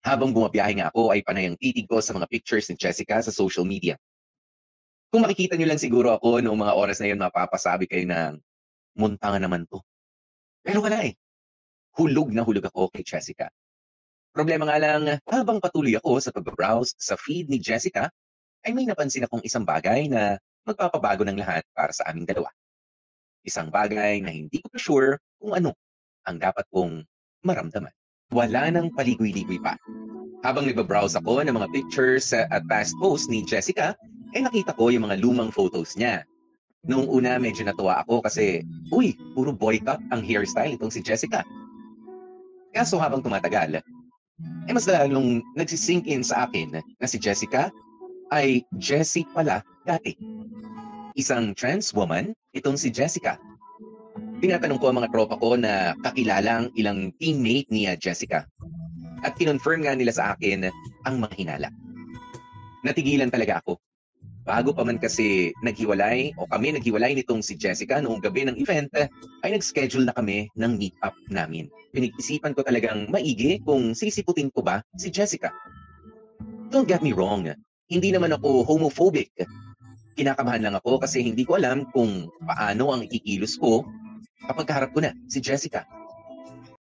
Habang bumabiyahe nga ako ay panay ang titig ko sa mga pictures ni Jessica sa social media. Kung makikita niyo lang siguro ako noong mga oras na yun mapapasabi kayo ng, "Muntangan naman 'to." Pero wala, eh, hulog na hulog ako kay Jessica. Problema nga lang, habang patuloy ako sa pagbabrowse sa feed ni Jessica, ay may napansin akong isang bagay na magpapabago ng lahat para sa aming dalawa. Isang bagay na hindi ko pa sure kung ano ang dapat kong maramdaman. Wala nang paligoy-ligoy pa. Habang nagbabrowse ako ng mga pictures at past posts ni Jessica, nakita ko yung mga lumang photos niya. Noong una medyo natuwa ako kasi, uy, puro boy cut ang hairstyle itong si Jessica. Kaso habang tumatagal, mas lalong nagsisink in sa akin na si Jessica ay Jessie pala dati. Isang trans woman, itong si Jessica. Tinatanong ko ang mga tropa ko na kakilalang ilang teammate ni Jessica. At kinonfirm nga nila sa akin ang mga hinala. Natigilan talaga ako. Bago pa man kasi naghiwalay o kami naghiwalay nitong si Jessica noong gabi ng event, ay nag-schedule na kami ng meet-up namin. Pinag-isipan ko talagang maigi kung sisiputin ko ba si Jessica. Don't get me wrong, hindi naman ako homophobic. Kinakabahan lang ako kasi hindi ko alam kung paano ang ikikilos ko kapag kaharap ko na si Jessica.